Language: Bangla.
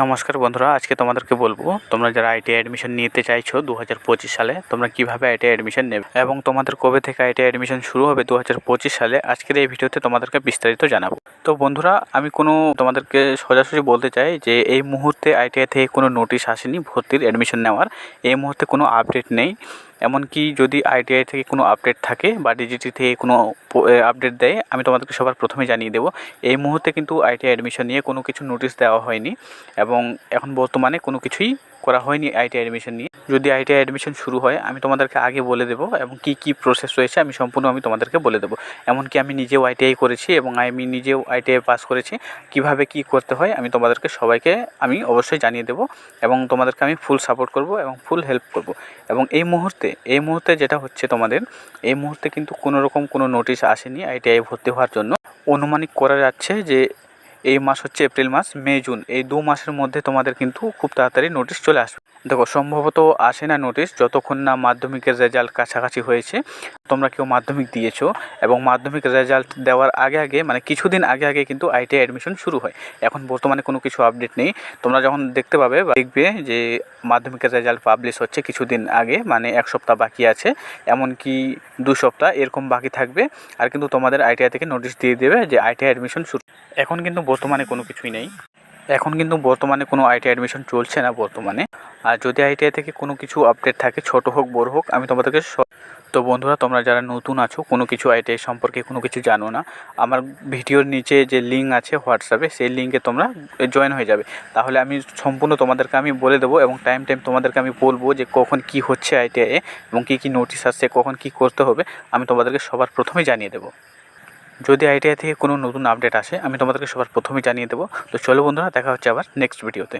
নমস্কার বন্ধুরা, আজকে তোমাদেরকে বলবো তোমরা যারা আইটিআই অ্যাডমিশন নিতে চাইছো 2025 সালে তোমরা কিভাবে আইটিআই অ্যাডমিশন নেবে এবং তোমাদের কবে থেকে আইটিআই অ্যাডমিশন শুরু হবে 2025 সালে। আজকের এই ভিডিওতে তোমাদেরকে বিস্তারিত জানাবো। তো বন্ধুরা, আমি তোমাদেরকে সোজাসুজি বলতে চাই যে এই মুহূর্তে আইটিআই থেকে কোনো নোটিশ আসেনি ভর্তির অ্যাডমিশন নেওয়ার। এই মুহূর্তে কোনো আপডেট নেই। এমনকি যদি আইটিআই থেকে কোনো আপডেট থাকে বা ডিজিটি থেকে কোনো আপডেট দেয়, আমি তোমাদেরকে সবার প্রথমে জানিয়ে দেবো। এই মুহূর্তে কিন্তু আইটিআই অ্যাডমিশন নিয়ে কোনো কিছু নোটিশ দেওয়া হয়নি এবং এখন বর্তমানে কোনো কিছুই করা হয়নি আইটিআই অ্যাডমিশন নিয়ে। যদি আইটিআই অ্যাডমিশন শুরু হয় আমি তোমাদেরকে আগে বলে দেবো এবং কী প্রসেস রয়েছে আমি সম্পূর্ণ তোমাদেরকে বলে দেবো। এমনকি আমি নিজেও আইটিআই করেছি এবং আমি নিজেও আইটিআই পাস করেছি। কিভাবে কি করতে হয় আমি তোমাদেরকে সবাইকে অবশ্যই জানিয়ে দেবো এবং তোমাদেরকে আমি ফুল সাপোর্ট করব এবং ফুল হেল্প করব। এবং এই মুহূর্তে যেটা হচ্ছে এই মুহূর্তে কিন্তু কোনো নোটিশ আসেনি আইটিআই ভর্তি হওয়ার জন্য। অনুমানিক করা যাচ্ছে যে এই মাস হচ্ছে এপ্রিল মাস, মে, জুন, এই 2 মাসের মধ্যে তোমাদের কিন্তু খুব তাড়াতাড়ি নোটিশ চলে আসবে। দেখো, সম্ভবত আসে না নোটিশ যতক্ষণ না মাধ্যমিকের রেজাল্ট কাছাকাছি হয়েছে। তোমরা কেউ মাধ্যমিক দিয়েছো এবং মাধ্যমিক রেজাল্ট দেওয়ার আগে মানে কিছুদিন আগে কিন্তু আইটিআই অ্যাডমিশন শুরু হয়। এখন বর্তমানে কোনো কিছু আপডেট নেই। তোমরা যখন দেখতে পাবে বা দেখবে যে মাধ্যমিকের রেজাল্ট পাবলিশ হচ্ছে কিছুদিন আগে, মানে 1 সপ্তাহ বাকি আছে, এমনকি 2 সপ্তাহ এরকম বাকি থাকবে, আর কিন্তু তোমাদের আইটিআই থেকে নোটিশ দিয়ে দেবে যে আইটিআই অ্যাডমিশন শুরু। এখন কিন্তু বর্তমানে কোনো কিছুই নেই। এখন কিন্তু বর্তমানে কোনো আইটিআই অ্যাডমিশন চলছে না বর্তমানে। আর যদি আইটিআই থেকে কোনো কিছু আপডেট থাকে, ছোট হোক বড় হোক, আমি তোমাদেরকে তো বন্ধুরা, তোমরা যারা নতুন আছো, কোনো কিছু আইটিআই সম্পর্কে কোনো কিছু জানো না, আমার ভিডিওর নিচে যে লিঙ্ক আছে হোয়াটসঅ্যাপে, সেই লিঙ্কে তোমরা জয়েন হয়ে যাবে। তাহলে আমি সম্পূর্ণ তোমাদেরকে আমি বলে দেবো এবং টাইম তোমাদেরকে আমি বলবো যে কখন কি হচ্ছে আইটিআইয়ে এবং কী নোটিশ আসছে, কখন কি করতে হবে, আমি তোমাদেরকে সবার প্রথমেই জানিয়ে দেবো। যদি আইটিআই থেকে কোনো নতুন আপডেট আসে আমি তোমাদেরকে সবার প্রথমেই জানিয়ে দেবো। তো চলো বন্ধুরা, দেখা হচ্ছে আবার নেক্সট ভিডিওতে।